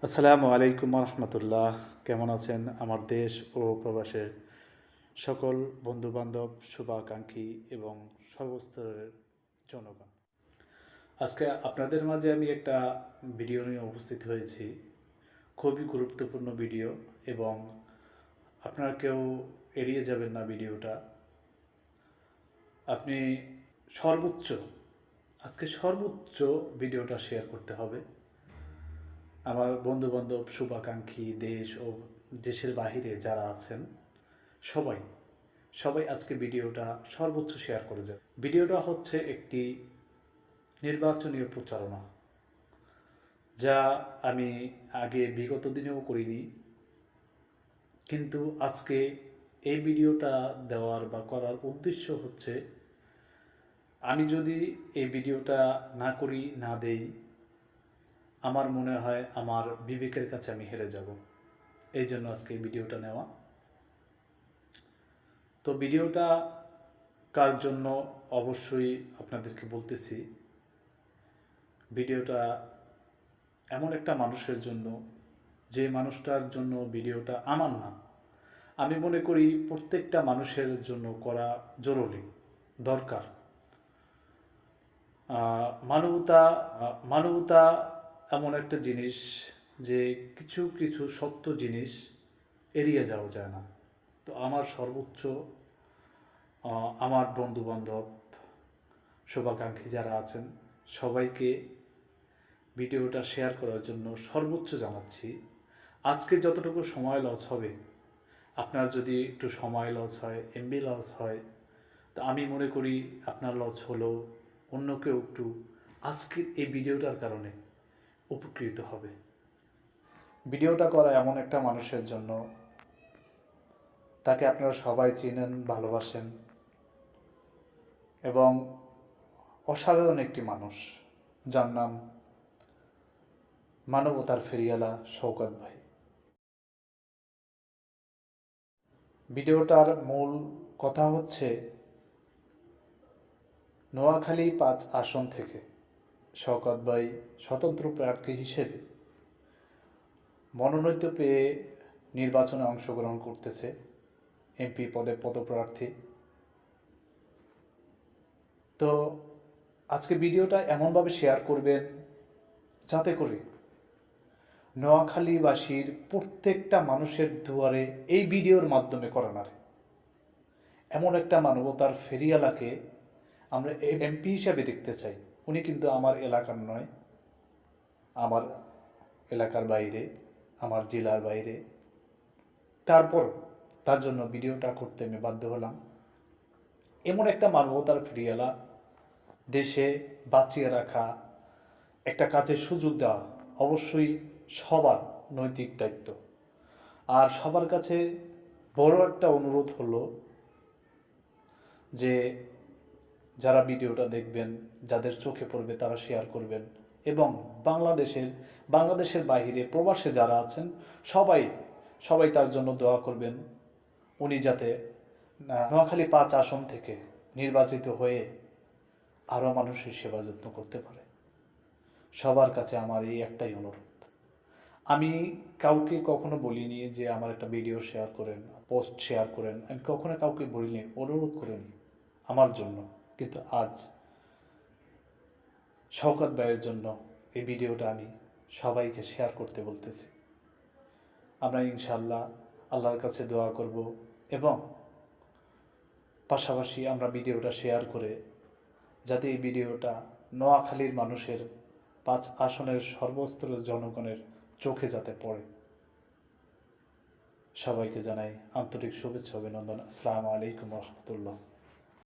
আসসালামু আলাইকুম রহমতুল্লাহ। কেমন আছেন আমার দেশ ও প্রবাসের সকল বন্ধুবান্ধব, শুভাকাঙ্ক্ষী এবং সর্বস্তরের জনগণ? আজকে আপনাদের মাঝে আমি একটা ভিডিও নিয়ে উপস্থিত হয়েছি। খুবই গুরুত্বপূর্ণ ভিডিও এবং আপনারা কেউ এড়িয়ে যাবেন না ভিডিওটা। আপনি সর্বোচ্চ আজকে সর্বোচ্চ ভিডিওটা শেয়ার করতে হবে। আমার বন্ধুবান্ধব, শুভাকাঙ্ক্ষী, দেশ ও দেশের বাহিরে যারা আছেন সবাই সবাই আজকে ভিডিওটা সর্বোচ্চ শেয়ার করে যাবে। ভিডিওটা হচ্ছে একটি নির্বাচনীয় প্রচারণা, যা আমি আগে বিগত দিনেও করিনি, কিন্তু আজকে এই ভিডিওটা দেওয়ার বা করার উদ্দেশ্য হচ্ছে, আমি যদি এই ভিডিওটা না করি, না দেই, আমার মনে হয় আমার বিবেকের কাছে আমি হেরে যাব। এই জন্য আজকে এই ভিডিওটা নেওয়া। তো ভিডিওটা কার জন্য অবশ্যই আপনাদেরকে বলতেছি। ভিডিওটা এমন একটা মানুষের জন্য, যে মানুষটার জন্য ভিডিওটা আমার না, আমি মনে করি প্রত্যেকটা মানুষের জন্য করা জরুরি, দরকার। মানবতা মানবতা এমন একটা জিনিস যে কিছু কিছু সত্য জিনিস এড়িয়ে যাওয়া যায় না। তো আমার সর্বোচ্চ, আমার বন্ধুবান্ধব, শুভাকাঙ্ক্ষী যারা আছেন সবাইকে ভিডিওটা শেয়ার করার জন্য সর্বোচ্চ জানাচ্ছি। আজকে যতটুকু সময় লস হবে, আপনার যদি একটু সময় লস হয়, এমবি লস হয়, তো আমি মনে করি আপনার লস হলেও অন্য কেউ একটু আজকের এই ভিডিওটার কারণে উপকৃত হবে। ভিডিওটা করা এমন একটা মানুষের জন্য, তাকে আপনারা সবাই চিনেন, ভালোবাসেন এবং অসাধারণ একটি মানুষ, যার নাম মানবতার ফেরিওয়ালা শওকত ভাই। ভিডিওটার মূল কথা হচ্ছে, নোয়াখালী ৫ আসন থেকে শওকত ভাই স্বতন্ত্র প্রার্থী হিসেবে মনোনয়ন পেয়ে নির্বাচনে অংশগ্রহণ করতেছে, এমপি পদে পদপ্রার্থী। তো আজকে ভিডিওটা এমনভাবে শেয়ার করবেন যাতে করে নোয়াখালীবাসীর প্রত্যেকটা মানুষের দুয়ারে এই ভিডিওর মাধ্যমে করানার এমন একটা মানবতার ফেরিওয়ালাকে আমরা এমপি হিসাবে দেখতে চাই। উনি কিন্তু আমার এলাকার নয়, আমার এলাকার বাইরে, আমার জেলার বাইরে। তারপর তার জন্য ভিডিওটা করতে আমি বাধ্য হলাম। এমন একটা মানবতার ফেরিওয়ালা দেশে বাঁচিয়ে রাখা, একটা কাজের সুযোগ দেওয়া অবশ্যই সবার নৈতিক দায়িত্ব। আর সবার কাছে বড় একটা অনুরোধ হলো যে, যারা ভিডিওটা দেখবেন, যাদের চোখে পড়বে তারা শেয়ার করবেন এবং বাংলাদেশের বাইরে প্রবাসে যারা আছেন সবাই তার জন্য দোয়া করবেন। উনি যাতে নোয়াখালী ৫ আসন থেকে নির্বাচিত হয়ে আরও মানুষের সেবা যত্ন করতে পারে। সবার কাছে আমার এই একটাই অনুরোধ। আমি কাউকে কখনো বলিনি যে আমার একটা ভিডিও শেয়ার করেন, পোস্ট শেয়ার করেন। আমি কখনো কাউকে বলিনি, অনুরোধ করিনি আমার জন্য। কিন্তু আজ শওকত ভাইয়ের জন্য এই ভিডিওটা আমি সবাইকে শেয়ার করতে বলতেছি। আমরা ইনশাআল্লাহ আল্লাহর কাছে দোয়া করব এবং পাশাপাশি আমরা ভিডিওটা শেয়ার করে যাতে এই ভিডিওটা নোয়াখালীর মানুষের ৫ আসনের সর্বস্তরের জনগণের চোখে যাতে পড়ে। সবাইকে জানাই আন্তরিক শুভেচ্ছা, অভিনন্দন। আসসালামু আলাইকুম রহমতুল্লাহ।